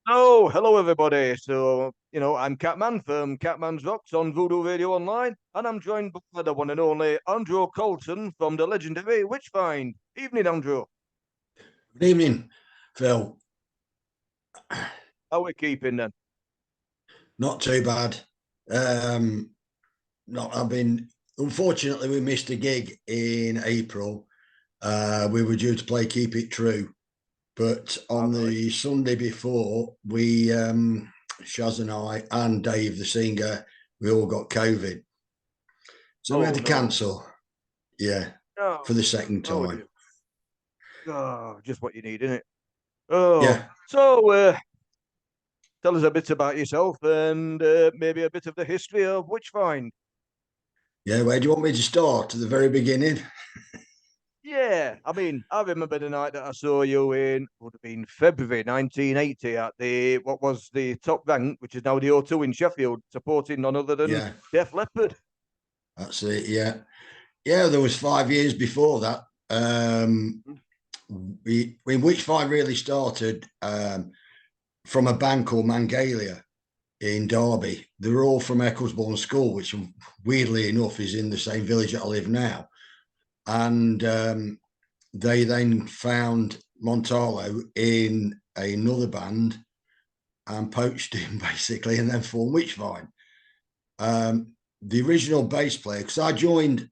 Oh, hello everybody. I'm Catman from Catman's Rocks on Voodoo Radio Online, and I'm joined by the one and only Andro Coulton from the legendary Witchfynde. Evening, Andro. Good evening, Phil. How are we keeping then? Not too bad. Um, not. I've been. Unfortunately, we missed a gig in April. We were due to play "Keep It True," but All on right. the Sunday before, Shaz and I, and Dave, the singer, we all got COVID, so we had Oh to no. cancel. Yeah, Oh, for the second oh time. dear. Oh, just what you need, isn't it? Oh, Yeah, so tell us a bit about yourself and maybe a bit of the history of Witchfynde. yeah. Where do you want me to start? At the very beginning. Yeah, I mean, I remember the night that I saw you in, would have been February 1980 at what was the top rank, which is now the O2 in Sheffield, supporting none other than Yeah, Def Leppard. that's it. Yeah, yeah. There was 5 years before that. In which fight really started from a band called Mangalia in Derby. They were all from Ecclesbourne School, which weirdly enough is in the same village that I live now. And they then found Montalo in another band and poached him basically, and then formed Witchfynde. The original bass player, because I joined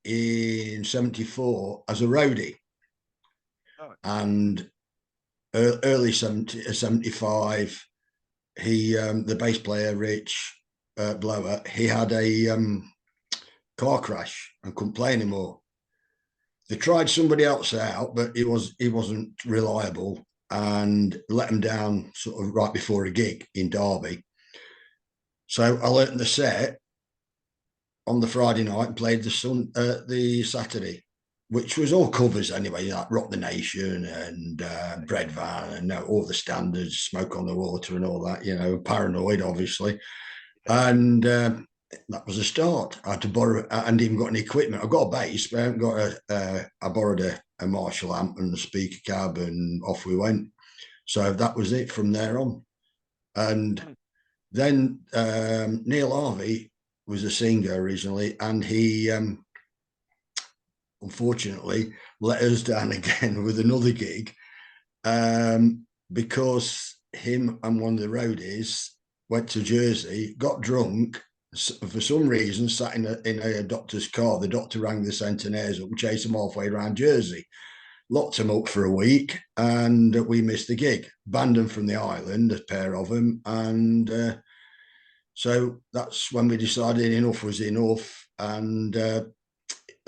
in '74 as a roadie, Oh, and early 75, the bass player Rich Blower, he had a car crash and couldn't play anymore. They tried somebody else out, but he wasn't reliable and let him down sort of right before a gig in Derby. So I learnt the set on the Friday night and played the Saturday, which was all covers anyway, like Rock the Nation and Bread Van and all the standards, Smoke on the Water and all that, Paranoid, obviously. And that was a start. I had to borrow, I hadn't even got any equipment. I've got a bass, but I haven't got I borrowed a Marshall amp and a speaker cab, and off we went. So that was it from there on. And then Neil Harvey was a singer originally, and he unfortunately let us down again with another gig because him and one of the roadies went to Jersey, got drunk, for some reason sat in a doctor's car. The doctor rang the Centenaires up and chased them halfway around Jersey, locked them up for a week, and we missed the gig. Banned them from the island, a pair of them, and so that's when we decided enough was enough. And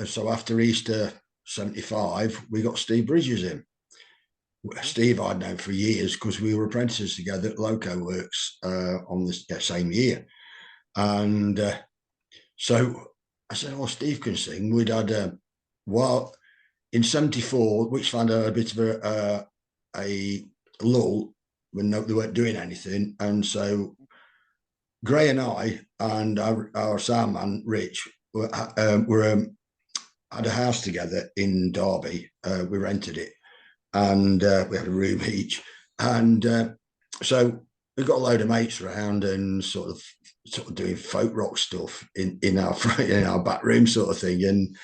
so after Easter '75, we got Steve Bridges in. Steve I'd known for years because we were apprentices together at Loco Works on the same year. And so I said, "Oh, Steve can sing." We'd had while in '74, which found a bit of a lull when they weren't doing anything. And so Gray and I and our sound man, Rich, had a house together in Derby. We rented it, and we had a room each. And so we got a load of mates around and sort of doing folk rock stuff in our in our back room sort of thing, and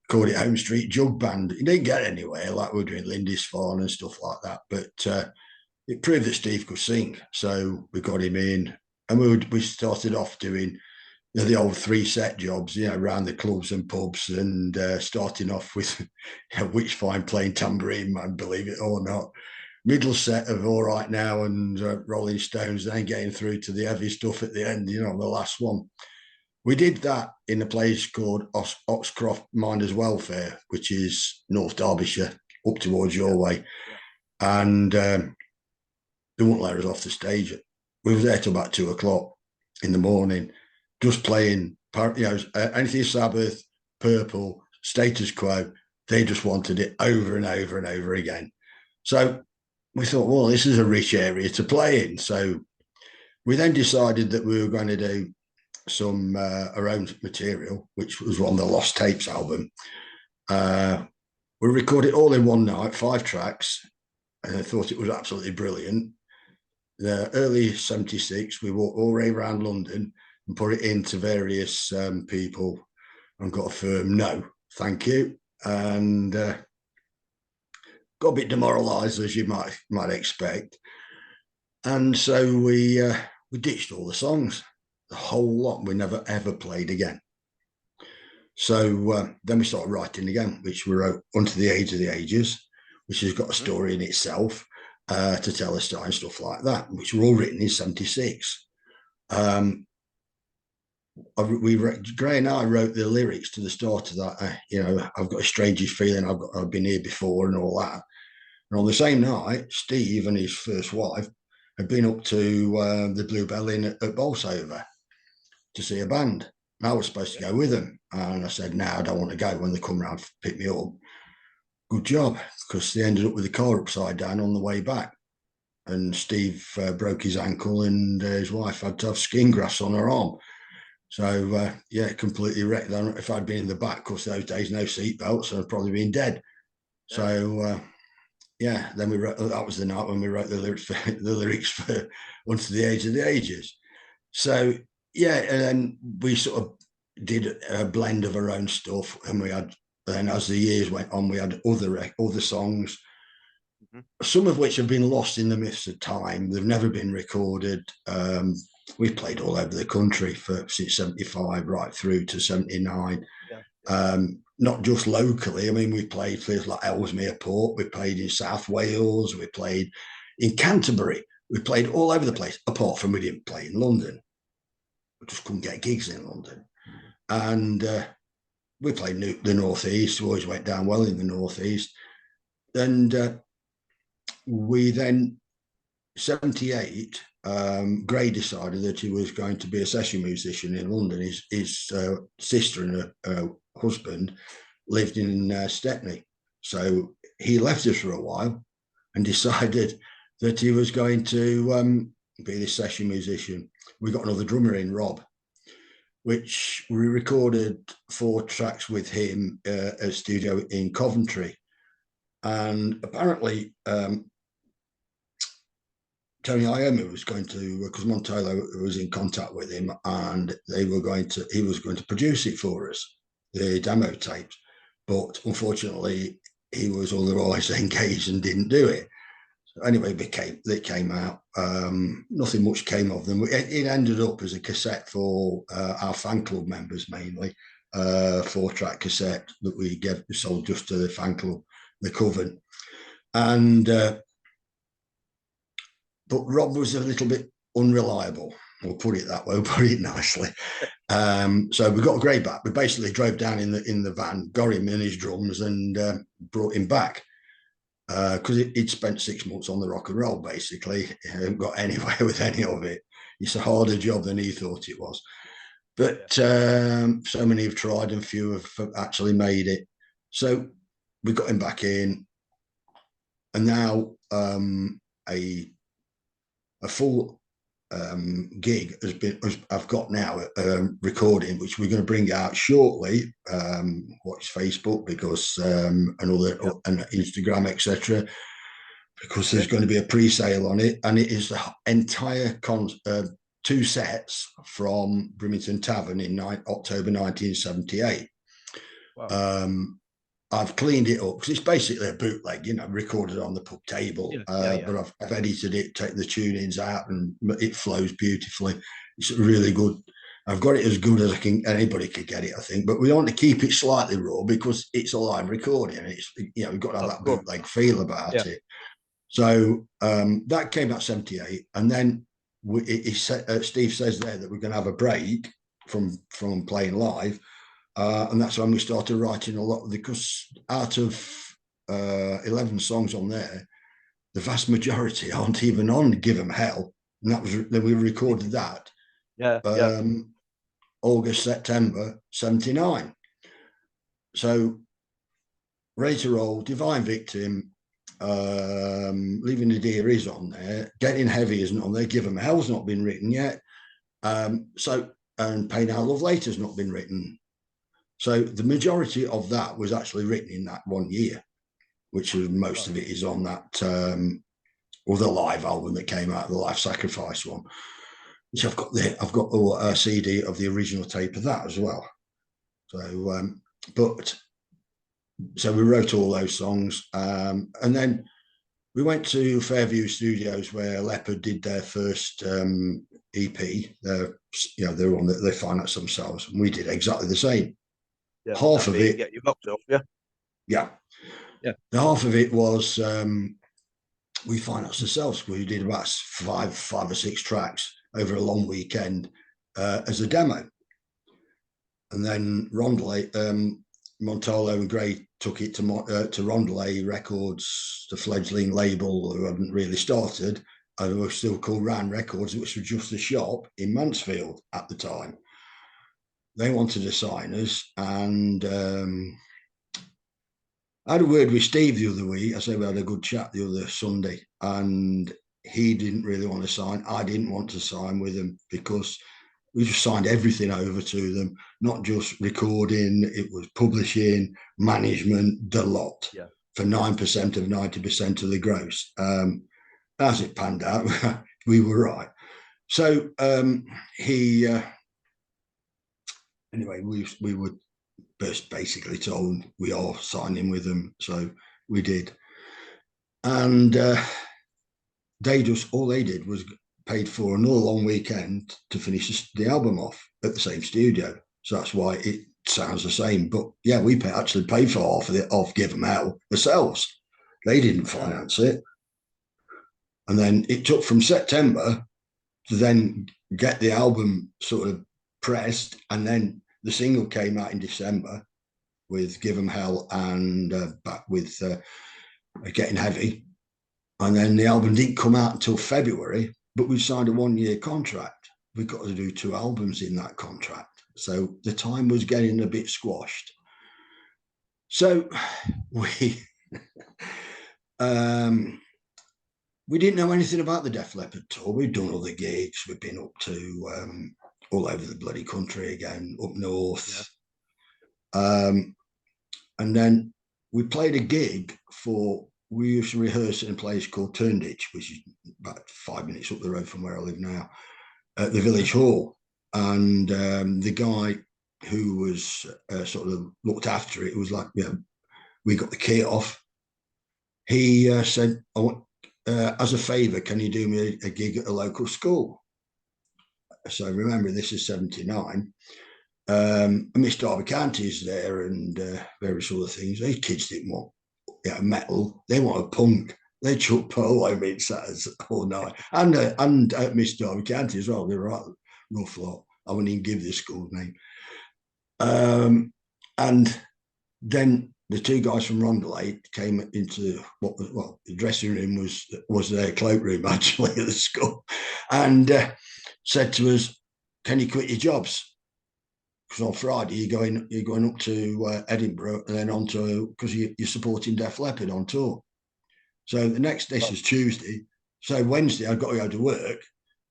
called it Home Street Jug Band. It didn't get anywhere, like we were doing Lindisfarne and stuff like that, but it proved that Steve could sing, so we got him in, and we started off doing the old three-set jobs, around the clubs and pubs, and starting off with Witchfynde playing tambourine man, believe it or not. Middle set of All Right Now and Rolling Stones, then getting through to the heavy stuff at the end, the last one. We did that in a place called Oxcroft Miners' Welfare, which is North Derbyshire, up towards your way. yeah. And they wouldn't let us off the stage. We were there till about 2 o'clock in the morning, just playing, anything Sabbath, Purple, Status Quo. They just wanted it over and over and over again. So we thought, well, this is a rich area to play in. So we then decided that we were going to do some our own material, which was on the Lost Tapes album. We recorded it all in one night, 5 tracks, and I thought it was absolutely brilliant. the early 76, we walked all the way around London and put it into various people and got a firm no, thank you. And got a bit demoralised, as you might expect. And so we ditched all the songs, the whole lot. We never ever played again. So then we started writing again, which we wrote Unto the Age of the Ages, which has got a story in itself to tell a story and stuff like that, which were all written in 76. Gray and I wrote the lyrics to the start of that. I've got a strangest feeling I've been here before and all that. And on the same night, Steve and his first wife had been up to the Bluebell Inn at Bolsover to see a band. And I was supposed to go with them. And I said, no, I don't want to go when they come round to pick me up. Good job, because they ended up with the car upside down on the way back. And Steve broke his ankle and his wife had to have skin grafts on her arm. So, completely wrecked. If I'd been in the back, of course, those days, no seatbelts, I'd probably been dead. Yeah. So, then we wrote, that was the night when we wrote the lyrics for Unto the Age of the Ages. So, and then we sort of did a blend of our own stuff. And then as the years went on, we had other songs, some of which have been lost in the mists of time. They've never been recorded. We played all over the country since 75 right through to 79. Not just locally. I mean, we played places like Ellesmere Port. We played in South Wales. We played in Canterbury. We played all over the place, apart from we didn't play in London. We just couldn't get gigs in London. And we played the North East. We always went down well in the North East. And we then, 78, Gray decided that he was going to be a session musician in London. His sister and her husband lived in Stepney. So he left us for a while and decided that he was going to be this session musician. We got another drummer in, Rob, which we recorded 4 tracks with him at a studio in Coventry. And apparently Tony Iommi was going to, because Montello was in contact with him, and he was going to produce it for us, the demo tapes. But unfortunately, he was otherwise engaged and didn't do it. So anyway, they came out. Nothing much came of them. It ended up as a cassette for our fan club members mainly, 4-track cassette that we sold just to the fan club, the Coven. And but Rob was a little bit unreliable. We'll put it that way. We'll put it nicely. So we got Gray back. We basically drove down in the van, got him in his drums, and brought him back because he'd spent 6 months on the rock and roll. Basically, he hadn't got anywhere with any of it. It's a harder job than he thought it was. But so many have tried, and few have actually made it. So we got him back in, and now a full gig I've got now recording, which we're going to bring out shortly. Watch Facebook because and Instagram, etc. Because there's going to be a pre-sale on it, and it is the entire 2 sets from Brimington Tavern in October 1978. Wow. I've cleaned it up because it's basically a bootleg, recorded on the pub table. But I've edited it, taken the tunings out, and it flows beautifully. It's really good. I've got it as good as anybody could get it, I think. But we want to keep it slightly raw because it's a live recording. It's we've got to have that bootleg feel about it. So that came out 78, and then Steve says there that we're going to have a break from playing live. And that's when we started writing a lot, because out of 11 songs on there, the vast majority aren't even on Give 'Em Hell. And then we recorded that. August, September 79. So Ready to Roll, Divine Victim, Leaving the Deer is on there. Getting Heavy isn't on there. Give 'Em Hell's not been written yet. And Pain Our Love Later's not been written. So the majority of that was actually written in that 1 year, which was most of it is on that or the live album that came out, the Life Sacrifice one, which I've got the CD of the original tape of that as well. So, so we wrote all those songs, and then we went to Fairview Studios where Leopard did their first EP. They financed themselves, and we did exactly the same. Yeah, half of it, get your box off, yeah. Yeah. The half of it was we financed ourselves. We did about five or six tracks over a long weekend as a demo, and then Rondelay, Montolo and Gray took it to Rondelay Records, the fledgling label who hadn't really started, and were still called Ran Records, which was just a shop in Mansfield at the time. They wanted to sign us, and I had a word with Steve the other week. I say we had a good chat the other Sunday, and he didn't really want to sign. I didn't want to sign with him because we just signed everything over to them, not just recording, it was publishing, management, the lot, for 9% of 90% of the gross. As it panned out, we were right. So anyway, we were basically told we are signing with them, so we did. And all they did was paid for another long weekend to finish the album off at the same studio. So that's why it sounds the same. But yeah, we actually paid for half of it off Give 'Em Hell ourselves. They didn't finance it. And then it took from September to then get the album sort of pressed, and then the single came out in December with Give 'Em Hell and back with Getting Heavy. And then the album didn't come out until February, but we signed a 1-year contract. We got to do 2 albums in that contract. So the time was getting a bit squashed. So we didn't know anything about the Def Leppard tour. We'd done other gigs. We'd been up to all over the bloody country again, up north. Yeah. And then we played a gig we used to rehearse in a place called Turnditch, which is about 5 minutes up the road from where I live now, at the Village Hall. And the guy who was sort of looked after it was like, we got the kit off. He said, I want, as a favour, can you do me a gig at a local school? So remember, this is 79. Miss Derby County's there and various other things. These kids didn't want metal. They wanted punk. They chucked polo mid-setters all night. And Miss Derby County as well. They were right rough lot. I wouldn't even give the school name. And then the 2 guys from Rondelay came into the dressing room was their cloakroom actually at the school, and said to us, "Can you quit your jobs? Because on Friday you're going up to Edinburgh and then on to, because you're supporting Def Leppard on tour." So the next day is Tuesday. So Wednesday I've got to go to work,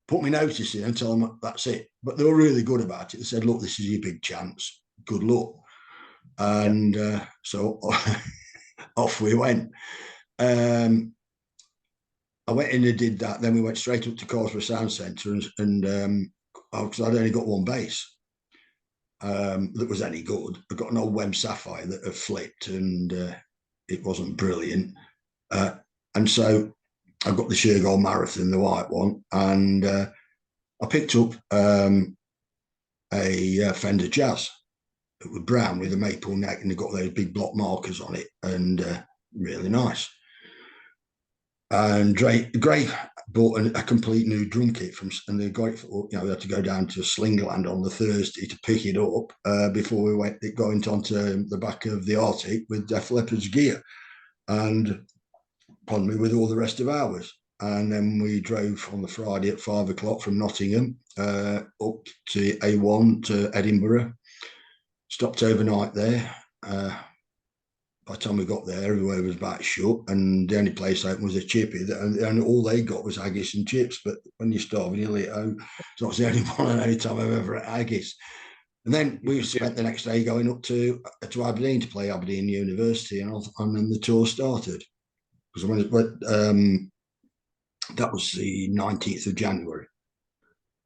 put my notice in and tell them that's it. But they were really good about it. They said, "Look, this is your big chance. Good luck." And so off we went. I went in and did that. Then we went straight up to Carswell Sound Centre, and because I'd only got one bass that was any good. I got an old Wem Sapphire that had flipped, and it wasn't brilliant. And so I got the Shergold Marathon, the white one, and I picked up a Fender Jazz. It was brown with a maple neck, and they got those big block markers on it, and really nice. And Gray bought a complete new drum kit and they got it we had to go down to Slingland on the Thursday to pick it up before we went onto the back of the Arctic with Def Leppard's gear, and pardon me, with all the rest of ours. And then we drove on the Friday at 5 o'clock from Nottingham up to A1 to Edinburgh. Stopped overnight there. By the time we got there, everywhere was about shut, and the only place open was a chippy, and all they got was haggis and chips. But when you're starving, you'll eat home. So that's the only one and only time I've ever had haggis. And then we spent the next day going up to Aberdeen to play Aberdeen University, and then the tour started. Because when That was the 19th of January.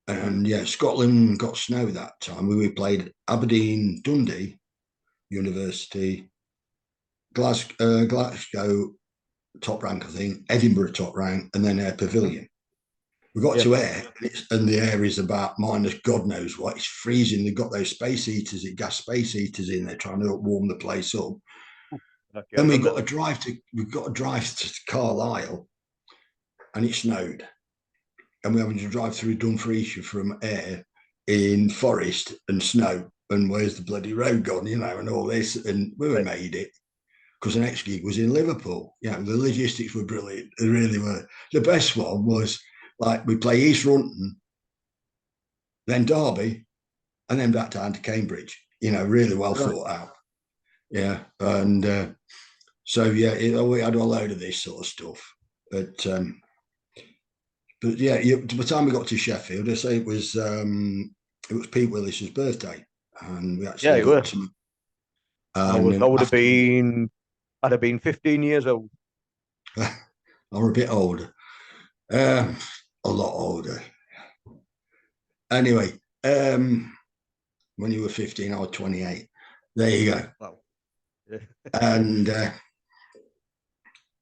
And yeah, Scotland got snow that time. We played Aberdeen, Dundee University, Glasgow top rank, I think, Edinburgh top rank, and then Ayr Pavilion. We got to Ayr, and the air is about minus God knows what. It's freezing. They've got those space heaters, gas space heaters in there, trying to warm the place up. Then we got to drive to Carlisle, and it snowed, and we're having to drive through Dumfries from Ayr in forest and snow. And where's the bloody road gone, you know, and all this. And we made it because the next gig was in Liverpool. You know, the logistics were brilliant. They really were. The best one was like we play East Runton, then Derby, and then back down to Cambridge. You know, really well thought out. Yeah, and so yeah, we had a load of this sort of stuff. But yeah, by the time we got to Sheffield, I say it was Pete Willis's birthday, and we actually got some. I would have been. I'd have been 15 years old. I'm a bit older, a lot older. Anyway, when you were 15, I was 28. There you go. Wow. And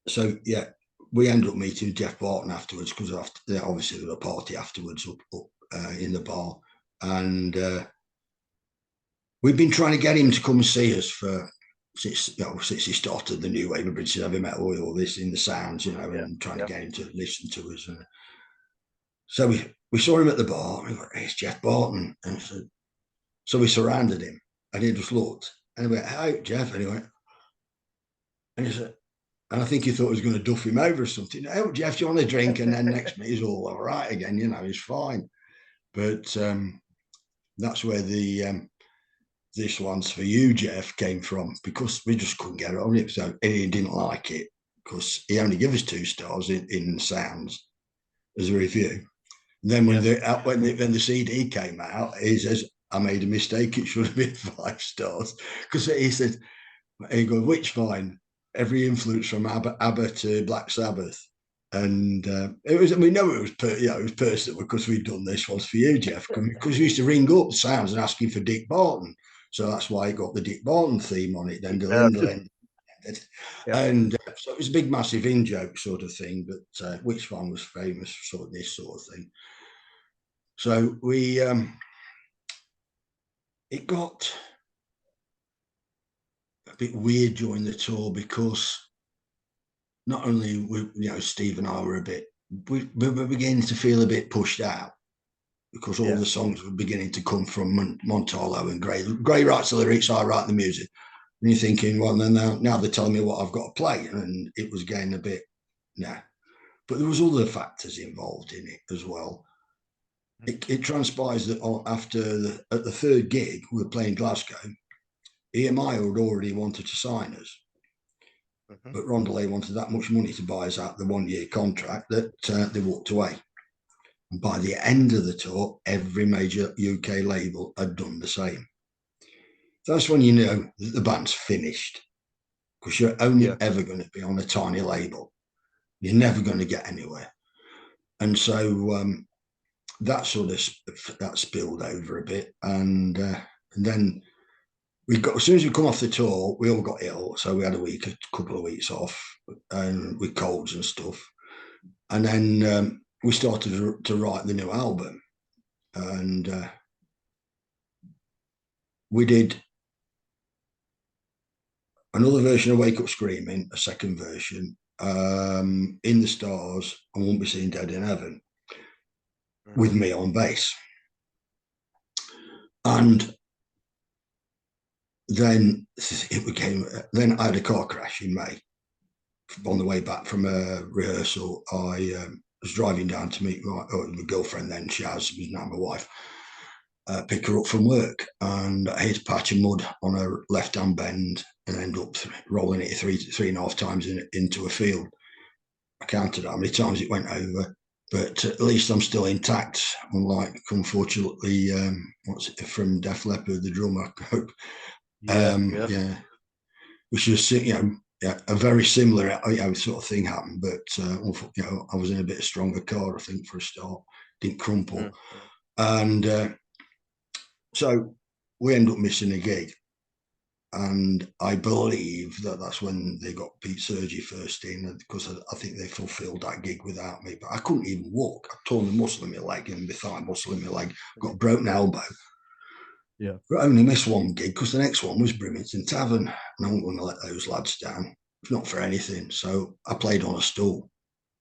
so yeah, we ended up meeting Jeff Barton afterwards because obviously there was a party afterwards up in the bar, and we've been trying to get him to come and see us since he started the new wave of British heavy metal with all this in the sounds, you know, and trying to get him to listen to us. And so we saw him at the bar. And we went, "It's Jeff Barton," and so we surrounded him, and he just looked, and he went, "Hey, Jeff," and he went, and he said. And I think he thought he was going to duff him over or something. "Oh, Jeff, do you want a drink?" And then next minute he's all right again, you know, he's fine. But that's where the "This One's For You, Jeff" came from, because we just couldn't get on it. So he didn't like it because he only gave us 2 stars in sounds as a review. And then when the CD came out, he says, "I made a mistake. It should have been 5 stars." Because he said, he goes, "Witchfynde, every influence from ABBA to Black Sabbath." And it was, we know it was, it was personal because we'd done "This One's For You, Jeff," because we used to ring up sounds and asking for Dick Barton. So that's why it got the Dick Barton theme on it. Then and so it was a big, massive in-joke sort of thing. But Witchfynde was famous for this sort of thing. So we, it got a bit weird during the tour because not only Steve and I were we were beginning to feel a bit pushed out because all the songs were beginning to come from Montallo and Gray. Gray writes the lyrics, I write the music. And you're thinking, well, now they're telling me what I've got to play. And it was getting a bit, But there was other factors involved in it as well. It transpires that at the 3rd gig, we were playing Glasgow, EMI had already wanted to sign us. But Rondelay wanted that much money to buy us out the 1-year contract that they walked away. And by the end of the tour, every major UK label had done the same. That's when you know that the band's finished, because you're only ever going to be on a tiny label. You're never going to get anywhere. And so that sort of spilled over a bit. And then as soon as we come off the tour, we all got ill. So we had a couple of weeks off with colds and stuff. And then we started to write the new album. And we did another version of Wake Up Screaming, a second version, In the Stars, and Won't Be Seen Dead in Heaven, with me on bass. And then then I had a car crash in May. On the way back from a rehearsal, I was driving down to meet my girlfriend then, Shaz, who's now my wife, pick her up from work, and I hit a patch of mud on her left-hand bend and ended up rolling it 3.5 times into a field. I counted how many times it went over, but at least I'm still intact, unlike, unfortunately, from Def Leppard, the drummer. Which is, yeah, a very similar, sort of thing happened, but I was in a bit of stronger car, I think, for a start. Didn't crumple, and so we ended up missing a gig. And I believe that's when they got Pete Sergi first in, because I think they fulfilled that gig without me. But I couldn't even walk. I torn the muscle in my leg and the thigh muscle in my leg. Got a broken elbow. Yeah. But I only missed one gig because the next one was Brimington Tavern, and I wasn't going to let those lads down. It's not for anything. So I played on a stool,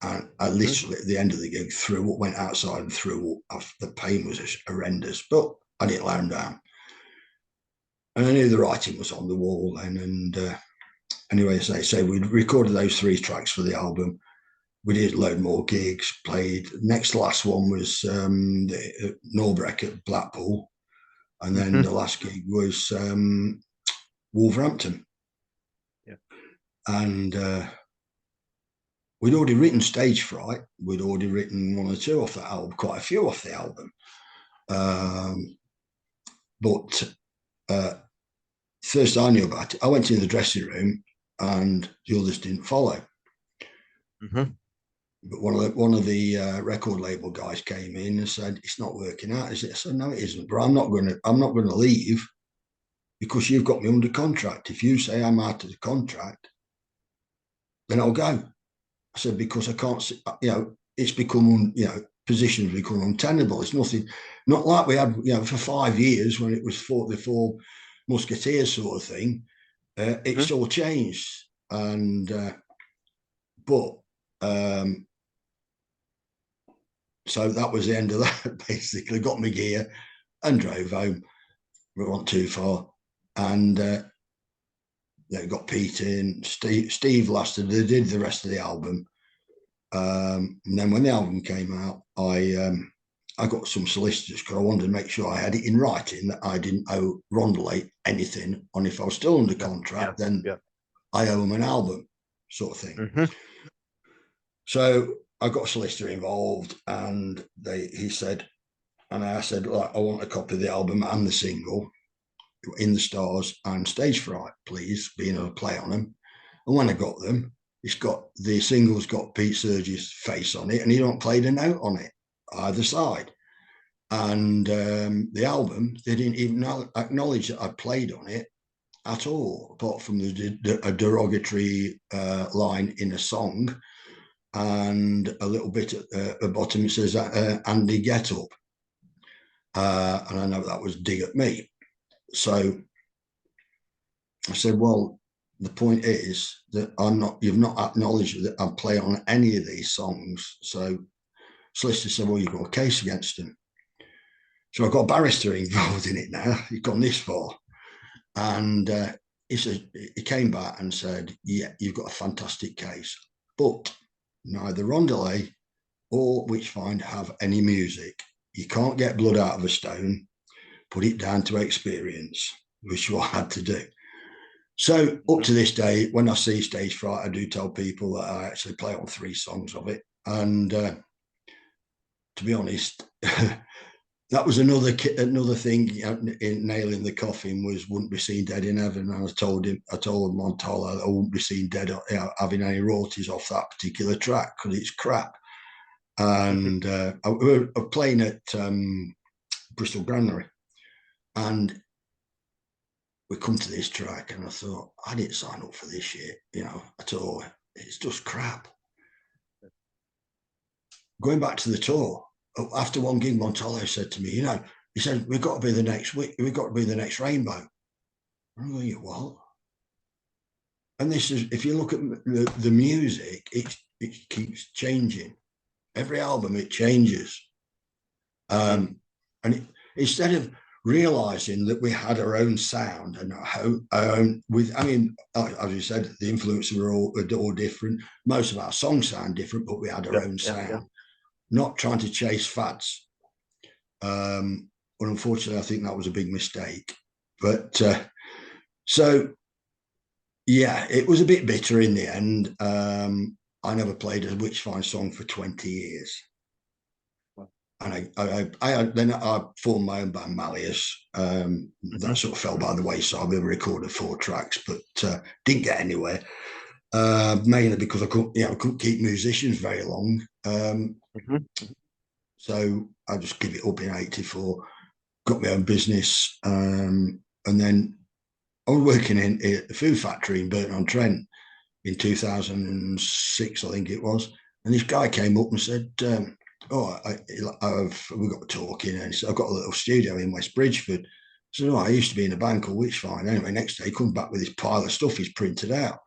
and I literally at the end of the gig went outside and threw up. The pain was horrendous, but I didn't let them down. And I knew the writing was on the wall then. And anyway, as I say, we recorded those 3 tracks for the album. We did a load more gigs, played. Next to last one was the Norbreck at Blackpool. And then the last gig was Wolverhampton. Yeah. And we'd already written Stage Fright. We'd already written 1 or 2 off that album, quite a few off the album. But first I knew about it, I went in the dressing room and the others didn't follow. But one of the record label guys came in and said, "It's not working out, is it?" I said, "No, it isn't. But I'm not going to leave because you've got me under contract. If you say I'm out of the contract, then I'll go." I said, "Because I can't. It's become positions become untenable. It's not like we had for 5 years when it was the 4 Musketeers sort of thing. It's all changed, and so that was the end of that. Basically, got my gear and drove home. We weren't too far, and they got Pete in. Steve lasted. They did the rest of the album, and then when the album came out, I got some solicitors because I wanted to make sure I had it in writing that I didn't owe Rondelay anything on if I was still under contract. Then I owe him an album, sort of thing. So I got a solicitor involved, and he said, and I said, like, I want a copy of the album and the single, In the Stars and Stage Fright, please, being able to play on them. And when I got them, the single's got Pete Sergi's face on it, and he don't played a note on it either side. And the album, they didn't even acknowledge that I played on it at all, apart from a derogatory line in a song. And a little bit at the bottom, it says, "Andy, get up." And I know that was dig at me. So I said, "Well, the point is that you've not acknowledged that I play on any of these songs." So solicitor said, "Well, you've got a case against him." So I've got a barrister involved in it now. He's gone this far. And he came back and said, "Yeah, you've got a fantastic case, but neither Rondelay or Witchfynde have any music. You can't get blood out of a stone. Put it down to experience," which I had to do. So up to this day, when I see Stage Fright, I do tell people that I actually play on 3 songs of it. And to be honest, that was another thing in nailing the coffin was "Wouldn't be seen dead in heaven." And I told Montala that I wouldn't be seen dead having any royalties off that particular track because it's crap. And I was playing at Bristol Granary, and we come to this track, and I thought, I didn't sign up for this shit, at all. It's just crap. Going back to the tour, after one gig, Montalo said to me, he said, "We've got to be the next week. We've got to be the next Rainbow." I'm going, "What?" And this is, if you look at the music, it keeps changing. Every album, it changes. And instead of realizing that we had our own sound and our own, as you said, the influences were all different. Most of our songs sound different, but we had our own sound. Not trying to chase fads. But unfortunately, I think that was a big mistake. But so, yeah, it was a bit bitter in the end. I never played a Witchfynde song for 20 years. And I formed my own band, Malleus. That sort of fell by the wayside. We recorded 4 tracks, but didn't get anywhere. mainly because I couldn't keep musicians very long. So I just give it up in '84. Got my own business, and then I was working in a food factory in Burton-on-Trent in 2006, I think it was. And this guy came up and said, we got talking, and he said, I've got a little studio in West Bridgeford. So no, I used to be in a band called Witchfynde. Anyway, next day he comes back with this pile of stuff he's printed out.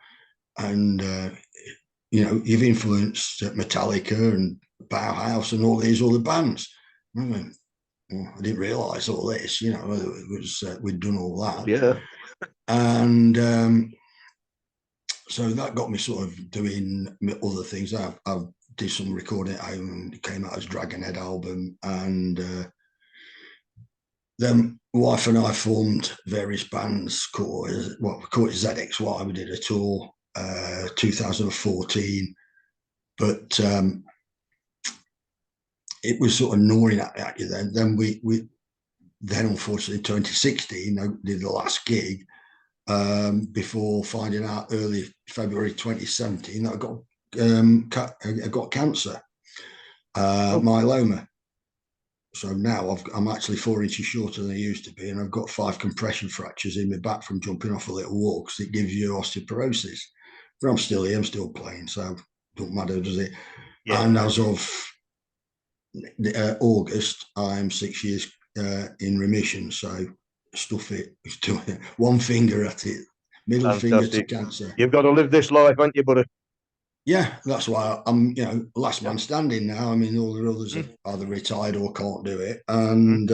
And, you've influenced Metallica and Bauhaus and all these other bands. I went, I didn't realise all this, it was we'd done all that. Yeah. And so that got me sort of doing other things. I did some recording at home, and it came out as Dragonhead album. And then my wife and I formed various bands called it ZXY. We did a tour 2014, but it was sort of gnawing at you then. Then we unfortunately 2016 I did the last gig before finding out early February 2017 that I got cancer, myeloma. So now I'm actually 4 inches shorter than I used to be, and I've got 5 compression fractures in my back from jumping off a little wall because it gives you osteoporosis. But I'm still here, I'm still playing, so it don't matter, does it? Yeah. And as of August, I'm 6 years in remission. So stuff it. One finger at it, middle finger to cancer. You've got to live this life, haven't you, buddy? Yeah, that's why I'm, last man standing now. I mean, all the others are either retired or can't do it, and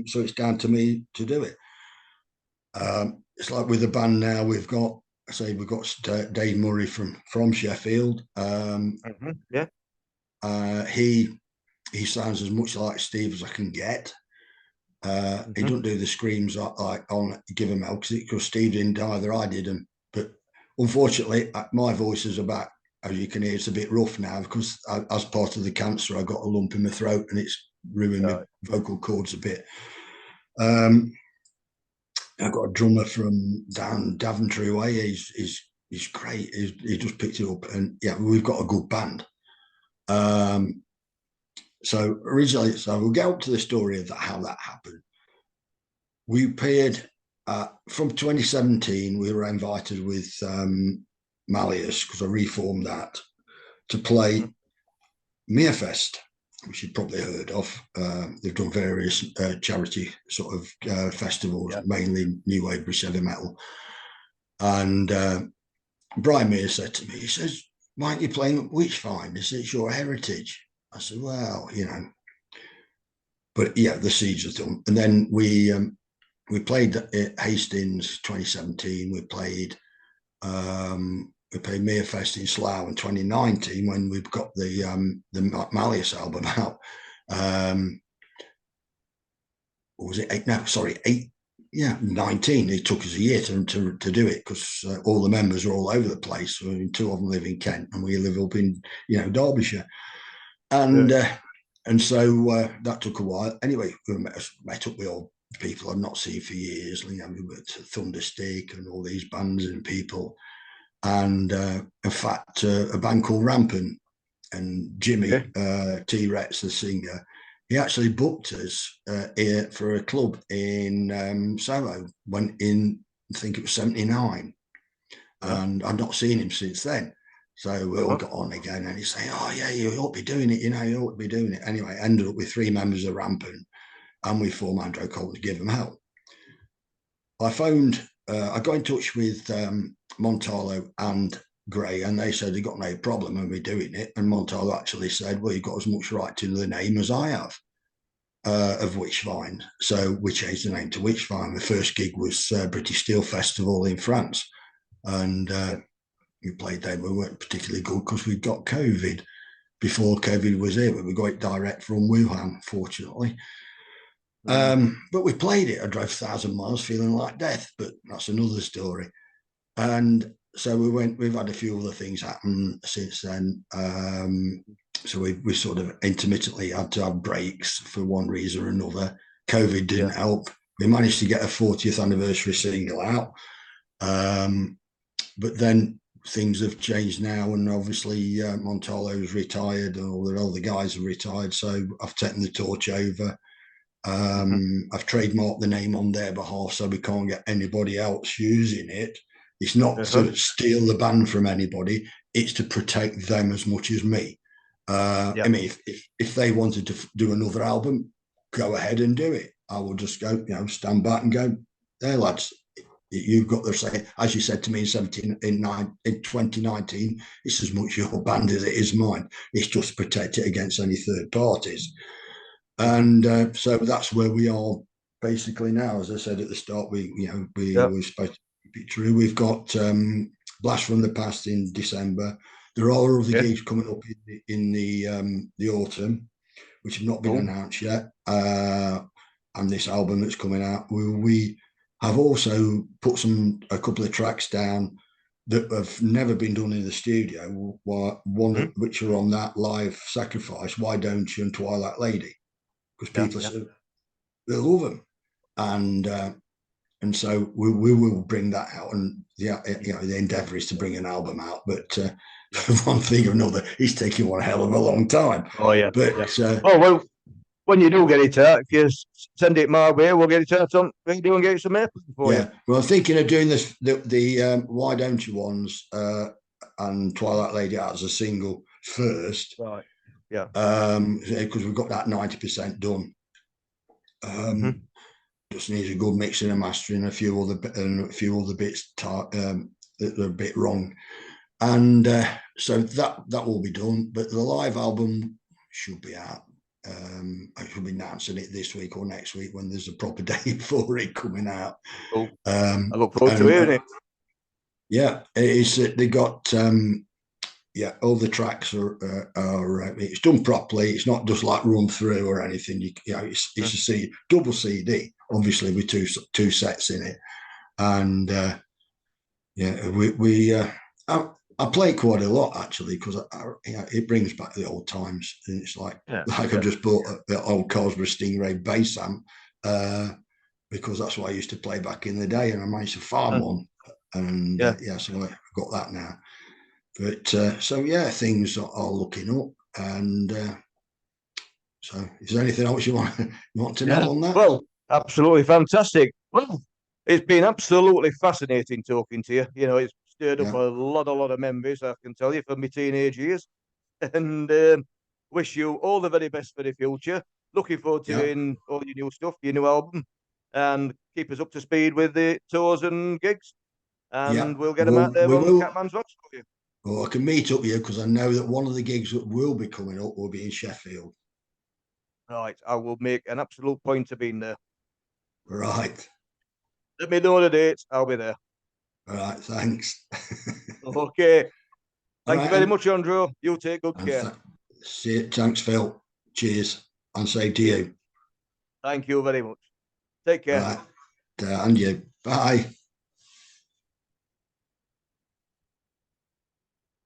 so it's down to me to do it. It's like with the band now. We've got Dave Murray from Sheffield. He sounds as much like Steve as I can get. He doesn't do the screams like on Give 'Em Hell because Steve didn't either. I didn't, but unfortunately, my voice is about. As you can hear, it's a bit rough now because as part of the cancer, I got a lump in my throat and it's ruined my vocal cords a bit. I've got a drummer from down Daventry way. He's great. He just picked it up, and yeah, we've got a good band. So originally, we'll get up to the story of how that happened. We appeared from 2017. We were invited with Malleus, because I reformed that, to play Mearfest, which you've probably heard of. They've done various charity sort of festivals, mainly new age British heavy metal. And Brian Mears said to me, he says, why aren't you playing Witchfynde? He says, it's your heritage. I said, well, but yeah, the seeds are done. And then we played at Hastings 2017. We played Mearfest in Slough in 2019 when we've got the Malleus album out. What was it? 19. It took us a year to do it because all the members are all over the place. I mean, 2 of them live in Kent and we live up in Derbyshire. And so that took a while. Anyway, we met up with all people I've not seen for years. We were at Thunderstick and all these bands and people. And in fact, a band called Rampant, and Jimmy T-Rex, the singer, he actually booked us here for a club in Soho when I think it was 79. And I've not seen him since then. So we all got on again, and he's saying, oh yeah, you ought to be doing it, you ought to be doing it. Anyway, I ended up with 3 members of Rampant, and we formed Andro, Coulton to Give 'Em Hell. I got in touch with Montalo and Gray, and they said they got no problem and we're doing it. And Montalo actually said, well, you've got as much right to the name as I have of Witchfynde. So we changed the name to Witchfynde. The first gig was British Steel Festival in France. And we played there. We weren't particularly good because we got COVID before COVID was here, but we got it direct from Wuhan, fortunately. But we played it. I drove 1,000 miles feeling like death, but that's another story. And so we've had a few other things happen since then. So we sort of intermittently had to have breaks for one reason or another. COVID didn't help. We managed to get a 40th anniversary single out. But then things have changed now, and obviously Montolo's retired, and all the other guys are retired. So I've taken the torch over. I've trademarked the name on their behalf, so we can't get anybody else using it. It's not to steal the band from anybody; it's to protect them as much as me. I mean, if they wanted to do another album, go ahead and do it. I will just go, stand back and go, there, lads. You've got to say, as you said to me in 2019, it's as much your band as it is mine. It's just to protect it against any third parties. And so that's where we are basically now. As I said at the start, we were supposed to keep it true. We've got Blast from the Past in December. There are other gigs coming up in the autumn, which have not been announced yet. And this album that's coming out, we have also put a couple of tracks down that have never been done in the studio. One of which are on that live Sacrifice, Why Don't You, and Twilight Lady, because people said they love them, and so we will bring that out. And the endeavour is to bring an album out, but one thing or another, it's taking one hell of a long time. Well, when you do get it out, if you send it my way, we'll get it out on radio and get it some airplay for you. Well, I'm thinking of doing this the Why Don't You ones and Twilight Lady out as a single first. Right. Yeah. Because we've got that 90% done. Just needs a good mixing and mastering, a few other bits that are a bit wrong, and so that will be done. But the live album should be out. I should be announcing it this week or next week when there's a proper date for it coming out. Cool. I look forward to hearing it. Yeah, they got all the tracks are it's done properly. It's not just like run through or anything. It's a double CD, obviously with two sets in it, and I play quite a lot actually, because it brings back the old times, and it's like I just bought the old Cosmo Stingray bass amp because that's what I used to play back in the day, and I managed to farm one, and so I've got that now. But things are looking up, and so is there anything else you want to know on that? Well, absolutely fantastic. Well, it's been absolutely fascinating talking to you. It's stirred up a lot of memories, I can tell you, from my teenage years, and wish you all the very best for the future. Looking forward to hearing all your new stuff, your new album, and keep us up to speed with the tours and gigs, and we'll get them out there on Catman's Rocks for you. Well, I can meet up with you, because I know that one of the gigs that will be coming up will be in Sheffield. Right, I will make an absolute point of being there. Right. Let me know the dates. I'll be there. All right, thanks. Okay. Thank you very much, Andro. You take good care. Thanks, Phil. Cheers. And say to you. Thank you very much. Take care. Right. And you. Bye.